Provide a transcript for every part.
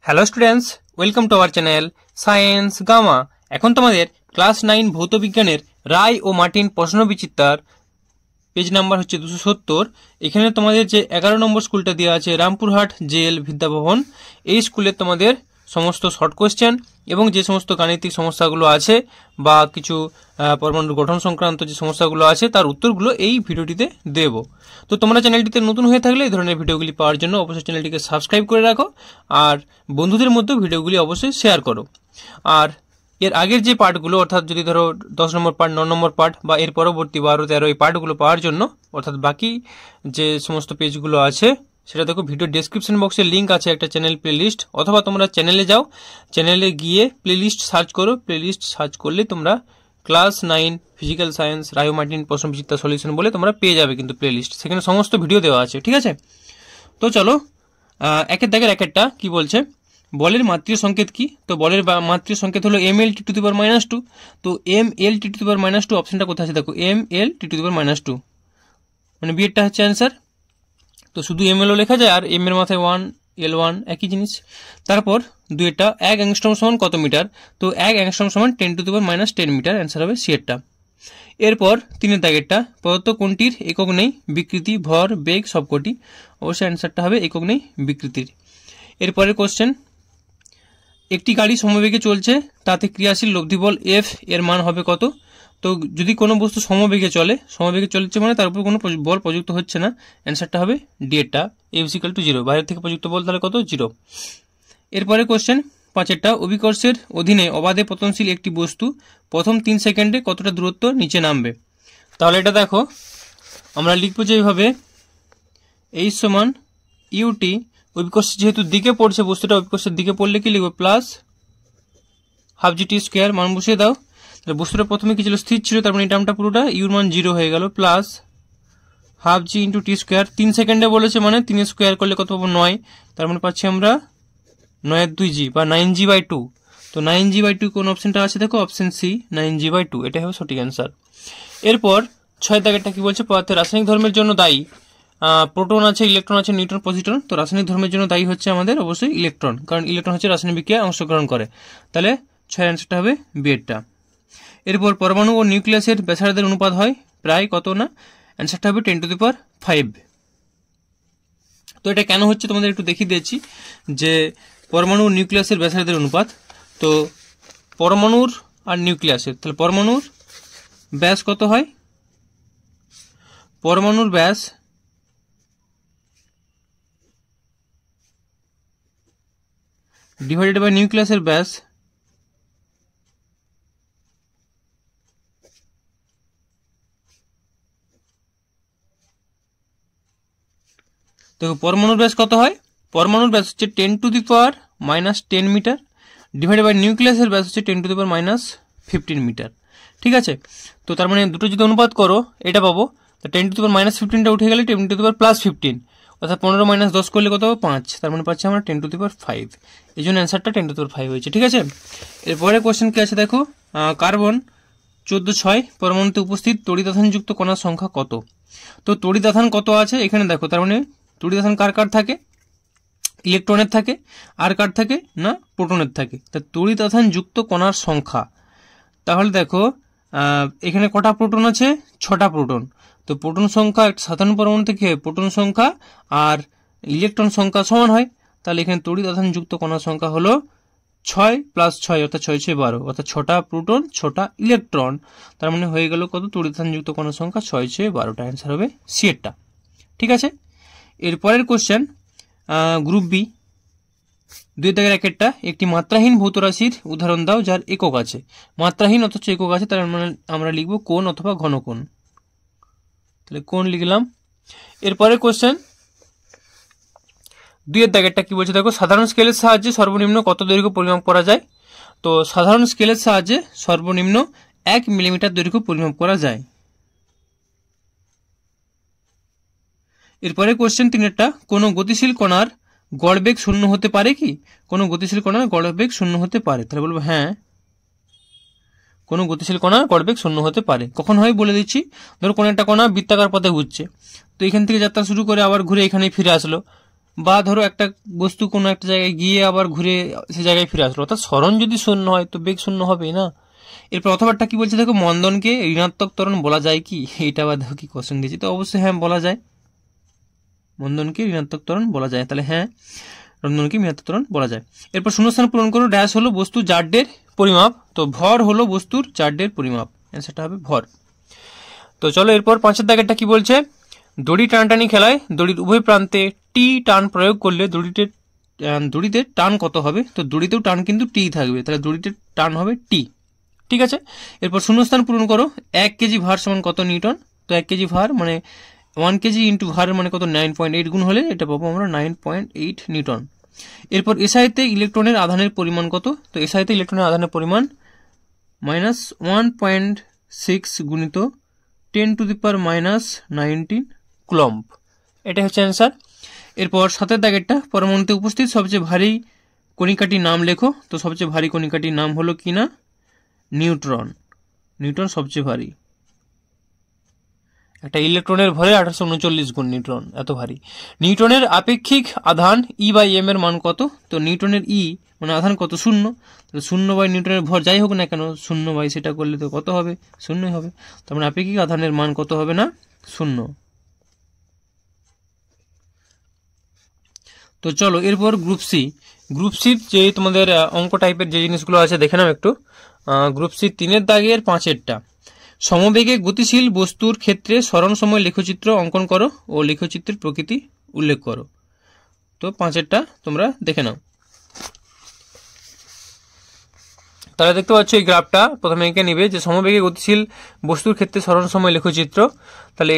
Hello students, welcome to our channel science gamma. এখন তোমাদের class 9 ভৌত বিজ্ঞানের রায় ও মার্টিন প্রশ্নবিচিত্রার পেজ নাম্বার হচ্ছে 270। এখানে তোমাদের যে 11 নম্বর স্কুলটা দেওয়া আছে রামপুরহাট জেএল বিদ্যাভবন, এই স্কুলের তোমাদের সমস্ত শর্ট কোয়েশ্চেন এবং যে সমস্ত গাণিতিক সমস্যাগুলো আছে বা কিছু পরমাণুর গঠন সংক্রান্ত যে সমস্যাগুলো আছে তার উত্তরগুলো এই ভিডিওটিতে দেব। তো তোমরা চ্যানেলটিতে নতুন হয়ে থাকলে এই ধরনের ভিডিওগুলি পাওয়ার জন্য অবশ্যই চ্যানেলটিকে সাবস্ক্রাইব করে রাখো আর বন্ধুদের মধ্যে ভিডিওগুলি অবশ্যই শেয়ার করো। আর এর আগের যে পার্টগুলো অর্থাৎ যদি ধরো 10 নম্বর পার্ট, 9 নম্বর পার্ট বা এর পরবর্তী 12, 13 এই পার্টগুলো পাওয়ার জন্য অর্থাৎ বাকি যে সমস্ত পেজগুলো আছে সেটা দেখো ভিডিও ডেসক্রিপশন বক্সে লিঙ্ক আছে একটা চ্যানেল প্লেলিস্ট, অথবা তোমরা চ্যানেলে যাও, চ্যানেলে গিয়ে প্লেলিস্ট সার্চ করো। প্লেলিস্ট সার্চ করলে তোমরা ক্লাস 9 ফিজিক্যাল সায়েন্স রায় ও মার্টিন প্রশ্নবিচিত্রা সলিউশন বলে তোমরা পেয়ে যাবে কিন্তু প্লেলিস্ট, সেখানে সমস্ত ভিডিও দেওয়া আছে। ঠিক আছে, তো চলো একের দাগের একেরটা কি বলছে। বলের মাত্রিয় সংকেত কি? তো বলের মাত্রিয় সংকেত হলো mL/2। তো mL/2 অপশনটা কোথায় আছে দেখো, mL/2 মানে বিয়েরটা হচ্ছে অ্যান্সার। তো শুধু mL লেখা যায় আর m এর মাথায় 1 L1 একই জিনিস। তারপর দুইটা 1 অ্যাংস্ট্রম সমান কত মিটার? তো 1 অ্যাংস্ট্রম সমান 10⁻10 মিটার, অ্যান্সার হবে সি এরটা। এরপর তিনের দাগেরটা, প্রদত্ত কোনটির একক নেই? বিকৃতি, ভর, বেগ সবকটি, অবশ্যই অ্যান্সারটা হবে একক নেই বিকৃতির। এরপরের কোশ্চেন, একটি গাড়ি সমবেগে চলছে, তাতে ক্রিয়াশীল লব্ধি বল এফ এর মান হবে কত? তো যদি কোনো বস্তু সমবেগে চলছে মানে তার উপর কোনো বল প্রযুক্ত হচ্ছে না, অ্যান্সারটা হবে ডি এরটা, F=0। বাইরে থেকে প্রযুক্ত বল তাহলে কত? 0। এরপরে কোশ্চেন 5এরটা, অভিকর্ষের অধীনে অবাধে পতনশীল একটি বস্তু প্রথম 3 সেকেন্ডে কতটা দূরত্ব নিচে নামবে? তাহলে এটা দেখো আমরা লিখবো যে এইভাবে, H সমান ইউটি, অভিকর্ষ যেহেতু দিকে পড়ছে বস্তুটা, অভিকর্ষের দিকে পড়লে কি লিখবো? প্লাস হাফ জি টি স্কোয়ার, মান বসিয়ে দাও। তাহলে বস্তুটা প্রথমে কি ছিল? স্থির ছিল, তার মানে এই টার্মটা পুরোটা ইউর মান 0 হয়ে গেল, প্লাস হাফ জি ইন্টু টি স্কোয়ার। 3 সেকেন্ডে বলেছে মানে 3 স্কোয়ার করলে কত পাবো? 9, তার মানে পাচ্ছি আমরা 9/2g বা 9g/2। তো 9g/2 কোন অপশনটা আছে দেখো? অপশন সি, 9g/2, এটাই হবে সঠিক অ্যান্সার। এরপর 6 দাগেরটা কি বলছে? পদার্থের রাসায়নিক ধর্মের জন্য দায়ী প্রোটন আছে, ইলেকট্রন আছে, নিউট্রন, পজিট্রন। তো রাসায়নিক ধর্মের জন্য দায়ী হচ্ছে আমাদের অবশ্যই ইলেকট্রন, কারণ ইলেকট্রন হচ্ছে রাসায়নিক বিক্রিয়ায় অংশগ্রহণ করে। তাহলে 6 অ্যান্সারটা হবে বি এরটা। এরপর পরমাণু ও নিউক্লিয়াসের ব্যাসার্ধের অনুপাত হয় প্রায় কত না? অ্যান্সারটা হবে 10⁵। তো এটা কেন হচ্ছে তোমাদের একটু দেখিয়ে দিয়েছি যে পরমাণু ও নিউক্লিয়াসের ব্যাসার্ধের অনুপাত। তো পরমাণুর আর নিউক্লিয়াসের, তাহলে পরমাণুর ব্যাস কত হয়? পরমাণুর ব্যাস ডিভাইডেড বাই নিউক্লিয়াসের ব্যাস, দেখো পরমাণুর ব্যাস কত হয়? পরমাণুর ব্যাস হচ্ছে 10⁻10 মিটার, ডিভাইডেড বাই নিউক্লিয়াসের ব্যাস হচ্ছে 10⁻15 মিটার। ঠিক আছে, তো তার মানে দুটো যদি অনুপাত করো এটা পাবো। তো 10⁻15টা উঠে গেলে 10⁻+15, অর্থাৎ 15 - 10 করলে কত হবে? 5, তার মানে পাচ্ছি আমরা 10⁵। এই জন্য অ্যান্সারটা 10⁵ হয়েছে। ঠিক আছে, এরপরে কোশ্চেন কি আছে দেখো, কার্বন 14.6 পরমাণুতে উপস্থিত তড়িৎ-আধানযুক্ত কণার সংখ্যা কত? তো তড়িৎ-আধান কত আছে এখানে দেখো, তার মানে তড়িৎ-আধান কার কার থাকে? ইলেকট্রনের থাকে। আর কার থাকে না? প্রোটনের থাকে। তা তড়িৎ-আধান যুক্ত কণার সংখ্যা, তাহলে দেখো এখানে কটা প্রোটন আছে? 6টা প্রোটন। তো প্রোটন সংখ্যা একটা সাধারণ পরমাণু থেকে প্রোটন সংখ্যা আর ইলেকট্রন সংখ্যা সমান হয়, তাহলে এখানে তড়িৎ-আধান যুক্ত কণার সংখ্যা হলো 6 + 6 অর্থাৎ 6×6 = 12, অর্থাৎ 6টা প্রোটন 6টা ইলেকট্রন, তার মানে হয়ে গেল কত? তড়িৎ-আধান যুক্ত কণার সংখ্যা 6×6=12টা, অ্যান্সার হবে সি এরটা। ঠিক আছে, এরপরের কোশ্চেন গ্রুপ বি, 2 দাগের একেরটা, একটি মাত্রাহীন ভৌত রাশির উদাহরণ দাও যার একক আছে। মাত্রাহীন অথচ একক আছে, তার মানে আমরা লিখব কোণ অথবা ঘনকোণ। তাহলে কোণ লিখলাম। এরপরের কোশ্চেন 2 দাগেরটা কি বলছে দেখো, সাধারণ স্কেলের সাহায্যে সর্বনিম্ন কত দৈর্ঘ্য পরিমাপ করা যায়? তো সাধারণ স্কেলের সাহায্যে সর্বনিম্ন 1 মিলিমিটার দৈর্ঘ্য পরিমাপ করা যায়। এরপরে কোশ্চেন 3এরটা, কোনো গতিশীল কণার গড়বেগ 0 হতে পারে কি? কোনো গতিশীল কণার গড়বেগ 0 হতে পারে, তাহলে বলবো হ্যাঁ, কোনো গতিশীল কণার গড়বেগ 0 হতে পারে। কখন হয় বলে দিচ্ছি, ধরো কোনো একটা কণা বৃত্তাকার পথে ঘুরছে, তো এখান থেকে যাত্রা শুরু করে আবার ঘুরে এখানেই ফিরে আসলো, বা ধরো একটা বস্তু কোনো একটা জায়গায় গিয়ে আবার ঘুরে সে জায়গায় ফিরে আসলো, অর্থাৎ সরণ যদি শূন্য হয় তো বেগ শূন্য হবেই না। এরপর অথবাটা কি বলছে দেখো, মন্দনকে ঋণাত্মক ত্বরণ বলা যায় কি? এটা আবার দেখো কি কোশ্চেন দিয়েছি, তো অবশ্যই হ্যাঁ বলা যায়, মন্দনকে ঋণাত্মক ত্বরণ বলা যায়, তাহলে হ্যাঁ মন্দনকে ঋণাত্মক ত্বরণ বলা যায়। এরপর শূন্যস্থান পূরণ করো। ড্যাশ হলো বস্তু জাড্যের পরিমাপ, তো ভর হলো বস্তুর জাড্যের পরিমাপ, অ্যান্সারটা হবে ভর। তো চলো এরপর 5 দাগেরটা কি বলছে, দড়ি টানাটানি খেলায় দড়ির উভয় প্রান্তে টি টান প্রয়োগ করলে দড়িতে টান কত হবে? তো দড়িতেও টান কিন্তু টি থাকবে, তাহলে দড়িতে টান হবে টি। ঠিক আছে, এরপর শূন্যস্থান পূরণ করো। 1 কেজি ভার সমান কত নিউটন? তো 1 কেজি ভার মানে 1 কেজি ইন্টু ভার মানে কত? 9.8 গুণ হলে এটা পাবো আমরা 9.8 নিউটন। এরপর এসআইতে ইলেকট্রনের আধানের পরিমাণ কত? তো এসআইতে ইলেকট্রনের আধানের পরিমাণ -1.6 গুণিত 10⁻⁻19 কুলম্ব, এটা হচ্ছে অ্যান্সার। এরপর 7 দাগেরটা, পরমাণুতে উপস্থিত সবচেয়ে ভারী কণিকাটির নাম লেখো। তো সবচেয়ে ভারী কণিকাটির নাম হলো কি না? নিউট্রন। নিউট্রন সবচেয়ে ভারী। একটা ইলেকট্রনের ভরে 1839 গুণ, নিউট্রন এত ভারী। নিউটনের আপেক্ষিক আধান E/m এর মান কত? তো নিউটনের ই মানে আধান কত? 0। তো 0 নিউটনের ভর যাই হোক না কেন 0 সেটা করলে তো কত হবে? 0ই হবে। তার মানে আপেক্ষিক আধানের মান কত হবে না? 0। তো চলো এরপর গ্রুপ সি। গ্রুপ সির যে তোমাদের অঙ্ক টাইপের যে জিনিসগুলো আছে দেখে নাও একটু। গ্রুপ সি 3 দাগের 5 সমবেগে গতিশীল বস্তুর ক্ষেত্রে সরণ সময় লেখচিত্র অঙ্কন করো ও লেখচিত্রের প্রকৃতি উল্লেখ করো। তো 5 তোমরা দেখে নাও। তাহলে দেখতে পাচ্ছ এই গ্রাফটা প্রথমে এঁকে নিবে যে সমবেগে গতিশীল বস্তুর ক্ষেত্রে সরণ সময় লেখচিত্র। তাহলে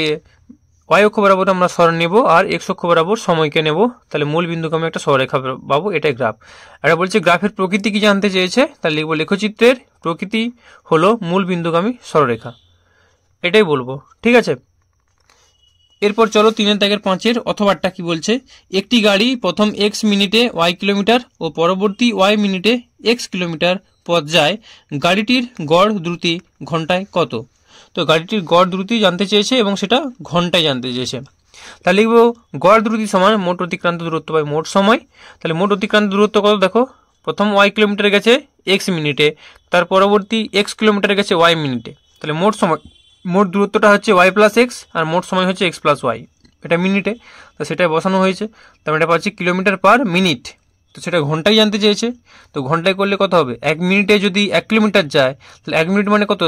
ওয়াই অক্ষ বরাবর আমরা সরণ নেব আর এক্স অক্ষ বরাবর সময়কে নেব, তাহলে মূল বিন্দুকে আমি একটা সরলরেখা পাবো, এটাই গ্রাফ। আর বলছে গ্রাফের প্রকৃতি কি জানতে চেয়েছে, তাহলে লিখবো লেখচিত্রের প্রকৃতি হলো মূল বিন্দুগামী সরলরেখা, এটাই বলবো। ঠিক আছে, এরপর চলো 3 দাগের 5 অথবাটা কি বলছে, একটি গাড়ি প্রথম এক্স মিনিটে ওয়াই কিলোমিটার ও পরবর্তী ওয়াই মিনিটে এক্স কিলোমিটার পথ যায়, গাড়িটির গড় দ্রুতি ঘন্টায় কত? তো গাড়িটির গড় দ্রুতি জানতে চেয়েছে এবং সেটা ঘন্টায় জানতে চেয়েছে। তাহলে লিখবো গড় দ্রুতি সমান মোট অতিক্রান্ত দূরত্ব বাই মোট সময়। তাহলে মোট অতিক্রান্ত দূরত্ব কত দেখো, প্রথম ওয়াই কিলোমিটারে গেছে এক্স মিনিটে, তার পরবর্তী এক্স কিলোমিটারে গেছে ওয়াই মিনিটে, তাহলে মোট সময় মোট দূরত্বটা হচ্ছে ওয়াই প্লাস এক্স আর মোট সময় হচ্ছে এক্স প্লাস ওয়াই, এটা মিনিটে, তো সেটাই বসানো হয়েছে। তারপরে এটা পাচ্ছি কিলোমিটার পার মিনিট, তো সেটা ঘন্টায় জানতে চেয়েছে। তো ঘন্টায় করলে কত হবে, 1 মিনিটে যদি 1 কিলোমিটার যায় তাহলে 1 মিনিট মানে কত,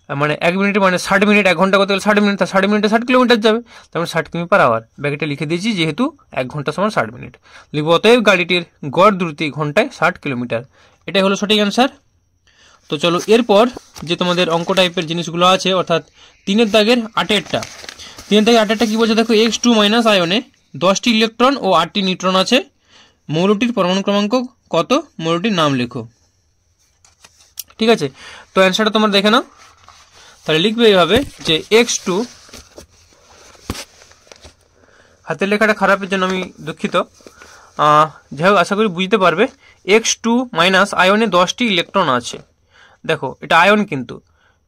মানে 1 মিনিট মানে 60 মিনিট, 1 ঘন্টা করতে গেলে 60 মিনিট, 60 মিনিটে 60 কিলোমিটার যাবে, তারপরে 60 কিমি পার আওয়ার, ব্যাকেটে লিখে দিয়েছি যেহেতু 1 ঘন্টা সমান 60 মিনিট। লিখব অতএব গাড়িটির গড় দ্রুতি ঘন্টায় 60 কিলোমিটার, এটাই হলো সঠিক অ্যান্সার। তো চলো এরপর যে তোমাদের অঙ্ক টাইপের জিনিসগুলো আছে, অর্থাৎ 3 দাগের 8 কি বলছে দেখো, X2 মাইনাস আয়নে 10টি ইলেকট্রন ও 8টি নিউট্রন আছে, মৌলটির পরমাণু ক্রমাঙ্ক কত? মৌলটির নাম লেখো। ঠিক আছে, তো অ্যান্সারটা তোমরা দেখে নাও। তাহলে লিখবে এইভাবে যে X2, হাতের লেখাটা খারাপের জন্য আমি দুঃখিত, যাই হোক আশা করি বুঝতে পারবে। X2 মাইনাস আয়নে 10টি ইলেকট্রন আছে। দেখো এটা আয়ন, কিন্তু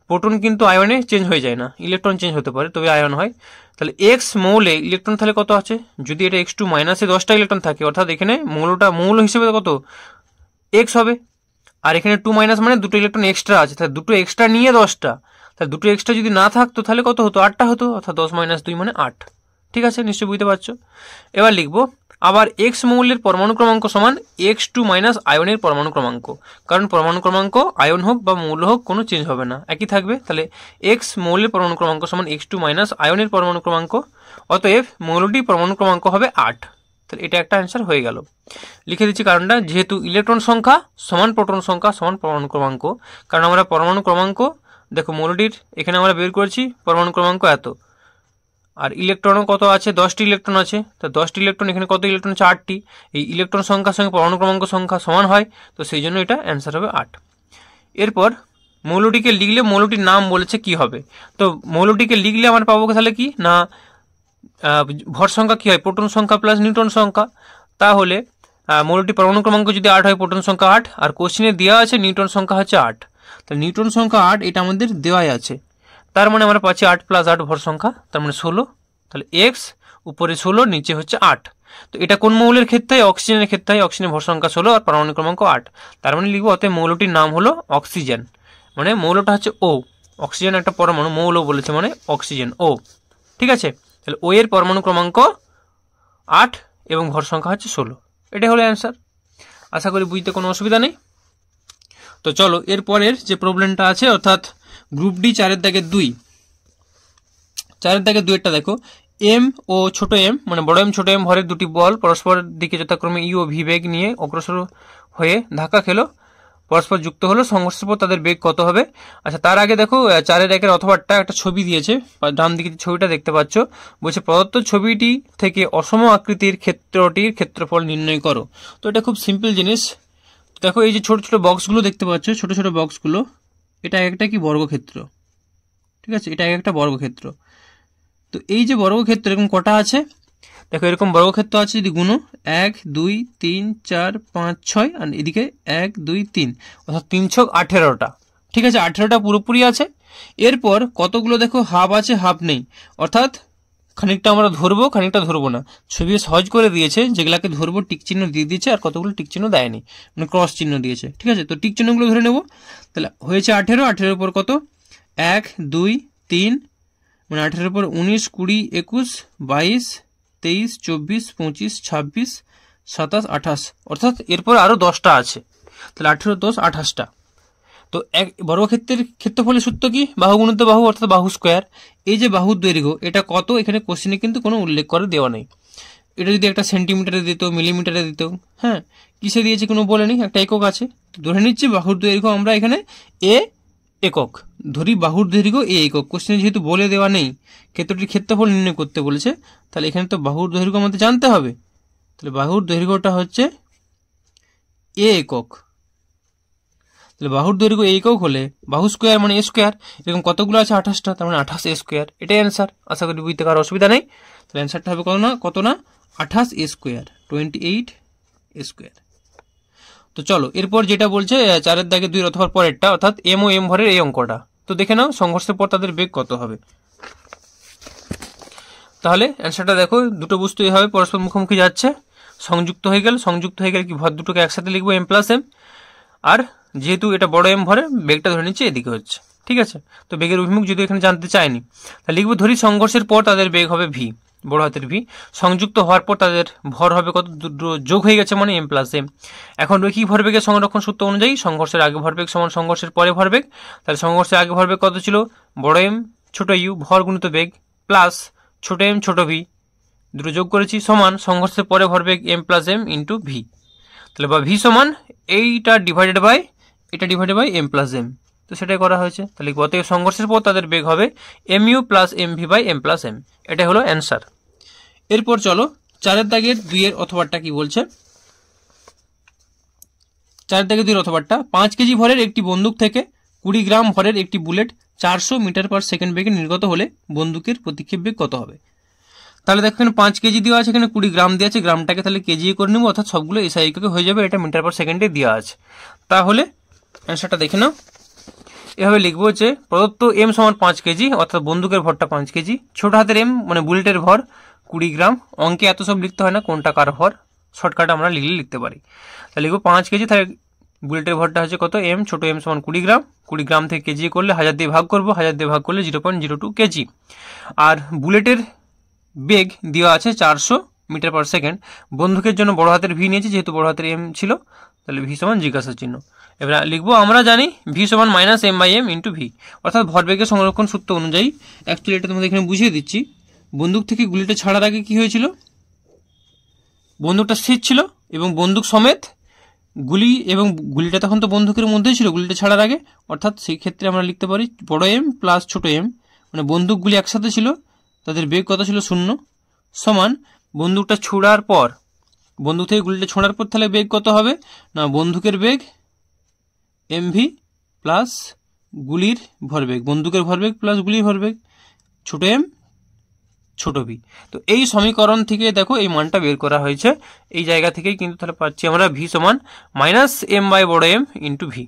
প্রোটন কিন্তু আয়নে চেঞ্জ হয়ে যায় না, ইলেকট্রন চেঞ্জ হতে পারে তবে আয়ন হয়। তাহলে এক্স মৌলে ইলেকট্রন তাহলে কত আছে, যদি এটা X2 মাইনাসে 10টা ইলেকট্রন থাকে, অর্থাৎ এখানে মৌল হিসেবে কত এক্স হবে, আর এখানে 2 মাইনাস মানে 2টো ইলেকট্রন এক্সট্রা আছে, তাহলে 2টো এক্সট্রা নিয়ে 10টা, তাহলে 2টো এক্সট্রা যদি না থাকতো তাহলে কত হতো, 8টা হতো, অর্থাৎ 10 মাইনাস 2 মানে 8। ঠিক আছে, নিশ্চয়ই বুঝতে পারছো। এবার লিখবো আবার এক্স মৌলের পরমাণু ক্রমাঙ্ক সমান X2 মাইনাস আয়নের পরমাণু ক্রমাঙ্ক, কারণ পরমাণু ক্রমাঙ্ক আয়ন হোক বা মৌল হোক কোনো চেঞ্জ হবে না, একই থাকবে। তাহলে এক্স মৌলের পরমাণু ক্রমাঙ্ক সমান X2 মাইনাস আয়নের পরমাণু ক্রমাঙ্ক, অতএব মৌলটির পরমাণু ক্রমাঙ্ক হবে 8। তাহলে এটা একটা অ্যান্সার হয়ে গেল। লিখে দিচ্ছি কারণটা, যেহেতু ইলেকট্রন সংখ্যা সমান প্রোটন সংখ্যা সমান পরমাণু ক্রমাঙ্ক, কারণ আমরা পরমাণু ক্রমাঙ্ক দেখো মৌলটির এখানে আমরা বের করেছি পরমাণু ক্রমাঙ্ক এত, আর ইলেকট্রনও কত আছে, 10টি ইলেকট্রন আছে, তো 10টি ইলেকট্রন এখানে কত ইলেকট্রন আছে, 8টি, এই ইলেকট্রন সংখ্যার সঙ্গে পরমাণু ক্রমাঙ্ক সংখ্যা সমান হয়, তো সেই জন্য এটা অ্যান্সার হবে 8। এরপর মৌলটিকে লিখলে মৌলটির নাম বলেছে কি হবে, তো মৌলটিকে লিখলে আমরা পাবো তাহলে কি না, ভর সংখ্যা কি হয়, প্রোটন সংখ্যা প্লাস নিউট্রন সংখ্যা, তাহলে মৌলটি পরমাণু ক্রমাঙ্ক যদি 8 হয়, প্রোটন সংখ্যা 8, আর কোশ্চেনে দেওয়া আছে নিউট্রন সংখ্যা হচ্ছে 8, তাহলে নিউট্রন সংখ্যা 8 এটা আমাদের দেওয়াই আছে, তার মানে আমরা পাচ্ছি 8 প্লাস 8 ভর সংখ্যা, তার মানে 16, তাহলে এক্স উপরে 16 নিচে হচ্ছে 8। তো এটা কোন মৌলের ক্ষেত্রে হয়? অক্সিজেনের ক্ষেত্রে হয়। অক্সিজেনের ভর সংখ্যা 16 আর পারমাণবিক ক্রমাঙ্ক 8। তার মানে লিখবো অতএব মৌলটির নাম হলো অক্সিজেন, মানে মৌলটা হচ্ছে ও। অক্সিজেন একটা পরমাণু, মৌল বলেছে মানে অক্সিজেন ও। ঠিক আছে, তাহলে ও এর পরমাণু ক্রমাঙ্ক 8 এবং ভর সংখ্যা হচ্ছে 16। এটাই হলো অ্যান্সার। আশা করি বুঝতে কোনো অসুবিধা নেই। তো চলো এরপরের যে প্রবলেমটা আছে, অর্থাৎ গ্রুপ ডি 4-এর দাগের 2। 4-এর দাগের 2-এরটা দেখো, এম ও ছোট এম মানে বড় এম ছোট এম ভরের দুটি বল পরস্পরের দিকে যথাক্রমে ই ও ভি বেগ নিয়ে অগ্রসর হয়ে ধাক্কা খেলো, পরস্পর যুক্ত হলো, সংঘর্ষের পর তাদের বেগ কত হবে? আচ্ছা, তার আগে দেখো 4-এর একের অথবাটা একটা ছবি দিয়েছে, ডান দিকে ছবিটা দেখতে পাচ্ছ। বলছে প্রদত্ত ছবিটি থেকে অসম আকৃতির ক্ষেত্রটির ক্ষেত্রফল নির্ণয় করো। তো এটা খুব সিম্পল জিনিস। দেখো এই যে ছোট ছোট বক্সগুলো দেখতে পাচ্ছ, ছোট ছোট বক্সগুলো, এটা একটা কি বর্গক্ষেত্র। ঠিক আছে, এটা একটা বর্গক্ষেত্র। তো এই যে বর্গক্ষেত্র এরকম কটা আছে? দেখো এরকম বর্গক্ষেত্র আছে যদি গুণ 1 2 3 4 5 6 আর এদিকে 1 2 3, অর্থাৎ 3 ছক 18টা। ঠিক আছে, 18টা পুরোপুরি আছে। এরপর কতগুলো দেখো হাফ আছে, হাফ নেই, অর্থাৎ খানিকটা আমরা ধরবো, খানিকটা ধরবো না। ছবি সহজ করে দিয়েছে, যেগুলাকে ধরবো টিক চিহ্ন দিয়ে দিয়েছে, আর কতগুলো টিক চিহ্ন দেয়নি, মানে ক্রস চিহ্ন দিয়েছে। ঠিক আছে, তো টিক চিহ্নগুলো ধরে নেব। তাহলে হয়েছে 18, 18-এর উপর কত? 1 2 3, মানে 18-এর উপর 19 20 21 22 23 24 25 26 27 28, অর্থাৎ এরপর আরো 10টা আছে। তাহলে 18 10 28টা। তো এক বর্গক্ষেত্রের ক্ষেত্রফলের সূত্র কি? বাহু গুণিত বাহু, অর্থাৎ বাহু স্কোয়ার। এই যে বাহুর দৈর্ঘ্য এটা কত, এখানে কোশ্চেনে কিন্তু কোনো উল্লেখ করে দেওয়া নেই। এটা যদি একটা সেন্টিমিটারে দিত, মিলিমিটারে দিত, হ্যাঁ, কিসে দিয়েছে কোনো বলেনি, একটা একক আছে। ধরে নিচ্ছি বাহুর দৈর্ঘ্য আমরা এখানে এ একক ধরি, বাহুর দৈর্ঘ্য এ একক। কোশ্চেনে যেহেতু বলে দেওয়া নেই, ক্ষেত্রটির ক্ষেত্রফল নির্ণয় করতে বলেছে, তাহলে এখানে তো বাহুর দৈর্ঘ্য আমাদের জানতে হবে। তাহলে বাহুর দৈর্ঘ্যটা হচ্ছে এ একক। তাহলে বাহুর দৈর্ঘ্য এ একক হলে বাহু স্কোয়ার মানে এ স্কোয়ার, এরকম কতগুলো আছে? 28টা, তার মানে 28 এ স্কোয়ার। এটাই অ্যান্সার। আশা করি বুঝতে কারো অসুবিধা নেই। তাহলে অ্যান্সারটা হবে কত না 28 এ স্কোয়ার, 28 এ স্কোয়ার। তো চলো এরপর যেটা বলছে 4-এর দাগে 2 অথবা পরেরটা, অর্থাৎ এম ও এম ভরের এই অঙ্কটা। তো দেখে নাও সংঘর্ষের পর তাদের বেগ কত হবে। তাহলে অ্যান্সারটা দেখো, দুটো বস্তু এভাবে পরস্পর মুখোমুখি যাচ্ছে, সংযুক্ত হয়ে গেল কি ভর দুটোকে একসাথে লিখবো এম প্লাস এম, আর যেহেতু এটা বড় এম ভরে বেগটা ধরে নিচ্ছে এদিকে হচ্ছে। ঠিক আছে, তো বেগের অভিমুখ যদি এখানে জানতে চাইনি, তাহলে লিখবো ধরি সংঘর্ষের পর তাদের বেগ হবে ভি, বড় হাতের ভি। সংযুক্ত হওয়ার পর তাদের ভর হবে কত? দুটো যোগ হয়ে গেছে মানে এম প্লাস এম। এখন রৈখিক ভরবেগের সংরক্ষণ সূত্র অনুযায়ী সংঘর্ষের আগে ভরবেগ সমান সংঘর্ষের পরে ভরবেগ। তাহলে সংঘর্ষের আগে ভরবেগ কত ছিল? বড় এম ছোট ইউ ভর গুণিত বেগ প্লাস ছোট এম ছোট ভি, দুটো যোগ করেছি, সমান সংঘর্ষের পরে ভরবেগ M plus M into V. তাহলে বা ভি সমান এইটা divided by M plus M. তো সেটাই করা হয়েছে। তাহলে অতএব সংঘর্ষের পর তাদের বেগ হবে M U plus M V by M plus M. এটাই হলো অ্যান্সার। এরপর চলো 4-এর দাগের 2-এর অথবাটা কি বলছে। 4-এর দাগের 2-এর অথবাটা, 5 কেজি ভরের একটি বন্দুক থেকে 20 গ্রাম ভরের একটি বুলেট 400 মিটার পার সেকেন্ড বেগে নির্গত হলে বন্দুকের প্রতিক্ষেপ বেগ কত হবে? তাহলে দেখো এখানে 5 কেজি দেওয়া আছে, এখানে 20 গ্রাম দেওয়া আছে, গ্রামটাকে তাহলে কেজি করে নেবো, অর্থাৎ সবগুলো এসআই এককে হয়ে যাবে, এটা মিটার পার সেকেন্ডে দেওয়া আছে। তাহলে অ্যান্সারটা দেখে নাও, এভাবে লিখবো যে প্রদত্ত এম সমান 5 কেজি, অর্থাৎ বন্দুকের ভরটা 5 কেজি, ছোট হাতের এম মানে বুলেটের ভর 20 গ্রাম। অঙ্কে এত সব লিখতে হয় না, কোনটা কার ভর শর্টকাট আমরা লিখতে পারি। তাহলে লিখবো 5 কেজি, তাহলে বুলেটের ভরটা হচ্ছে কত? এম, ছোট এম সমান 20 গ্রাম। 20 গ্রাম থেকে কেজি করলে 1000 দিয়ে ভাগ করবো, 1000 দিয়ে ভাগ করলে 0.02 কেজি। আর বুলেটের বেগ দেওয়া আছে 400 মিটার পার সেকেন্ড। বন্দুকের জন্য বড় হাতের ভি নিয়েছি, যেহেতু বড় হাতের এম ছিল, তাহলে ভি সমান জিজ্ঞাসা চিহ্ন। এবার লিখবো আমরা জানি ভি সমান minus M by M into V, অর্থাৎ ভরবেগের সংরক্ষণ সূত্র অনুযায়ী। অ্যাকচুয়ালি এটা তোমাদের এখানে বুঝিয়ে দিচ্ছি। বন্দুক থেকে গুলিটা ছাড়ার আগে কি হয়েছিল? বন্দুকটা স্থির ছিল এবং বন্দুক সমেত গুলি, এবং গুলিটা তখন তো বন্দুকের মধ্যেই ছিল গুলিটা ছাড়ার আগে, অর্থাৎ সেই ক্ষেত্রে আমরা লিখতে পারি বড় এম প্লাস ছোট এম, মানে বন্দুকগুলি একসাথে ছিল, তাদের বেগ কত ছিল? 0, সমান বন্দুকটা ছোড়ার পর, বন্দুক থেকে গুলিটা ছোড়ার পর তাহলে বেগ কত হবে না? বন্দুকের বেগ এমভি প্লাস গুলির ভরবেগ, বন্দুকের ভরবেগ প্লাস গুলির ভরবেগ, ছোট এম ছোট ভি। তো এই সমীকরণ থেকে দেখো এই মানটা বের করা হয়েছে, এই জায়গা থেকেই কিন্তু তাহলে পাচ্ছি আমরা ভি সমান মাইনাস এম বাই বড় এম ইন্টু ভি।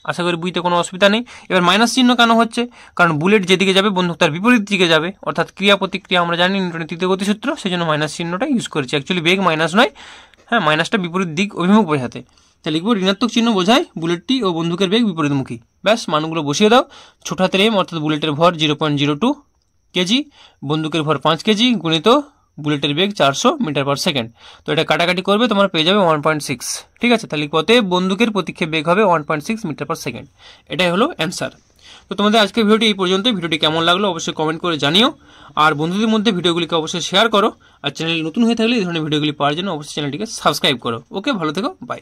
আশা করি বুঝতে কোনো অসুবিধা নেই। এবার মাইনাস চিহ্ন কেন হচ্ছে, কারণ বুলেট যেদিকে যাবে বন্দুক তার বিপরীত দিকে যাবে, অর্থাৎ ক্রিয়া প্রতিক্রিয়া আমরা জানি নিউটনের তৃতীয় গতিসূত্র, সেই জন্য মাইনাস চিহ্নটা ইউজ করেছি। অ্যাকচুয়ালি বেগ মাইনাস নয়, হ্যাঁ মাইনাসটা বিপরীত দিক অভিমুখ বোঝাতে। তাহলে লিখবো ঋণাত্মক চিহ্ন বোঝায় বুলেটটি ও বন্দুকের বেগ বিপরীতমুখী। ব্যাস মানগুলো বসিয়ে দাও। ছোট হাতের এম অর্থাৎ বুলেটের ভর 0.02 কেজি, বন্দুকের ভর 5 কেজি, গুণিত বুলেটের বেগ 400 মিটার পার সেকেন্ড। তো এটা কাটাকাটি করবে, তোমার পেয়ে যাবে 1.6। ঠিক আছে, তাহলে পথে বন্দুকের প্রতিক্ষেপ বেগ হবে 1.6 মিটার পার সেকেন্ড। এটাই হলো অ্যান্সার। তো তোমাদের আজকের ভিডিওটি এই পর্যন্ত। ভিডিওটি কেমন লাগলো অবশ্যই কমেন্ট করে জানিও, আর বন্ধুদের মধ্যে ভিডিওগুলিকে অবশ্যই শেয়ার করো, আর চ্যানেল নতুন হয়ে থাকলে এই ধরনের ভিডিওগুলি পাওয়ার জন্য অবশ্যই চ্যানেলটিকে সাবস্ক্রাইব করো। ওকে, ভালো থেকো, বাই।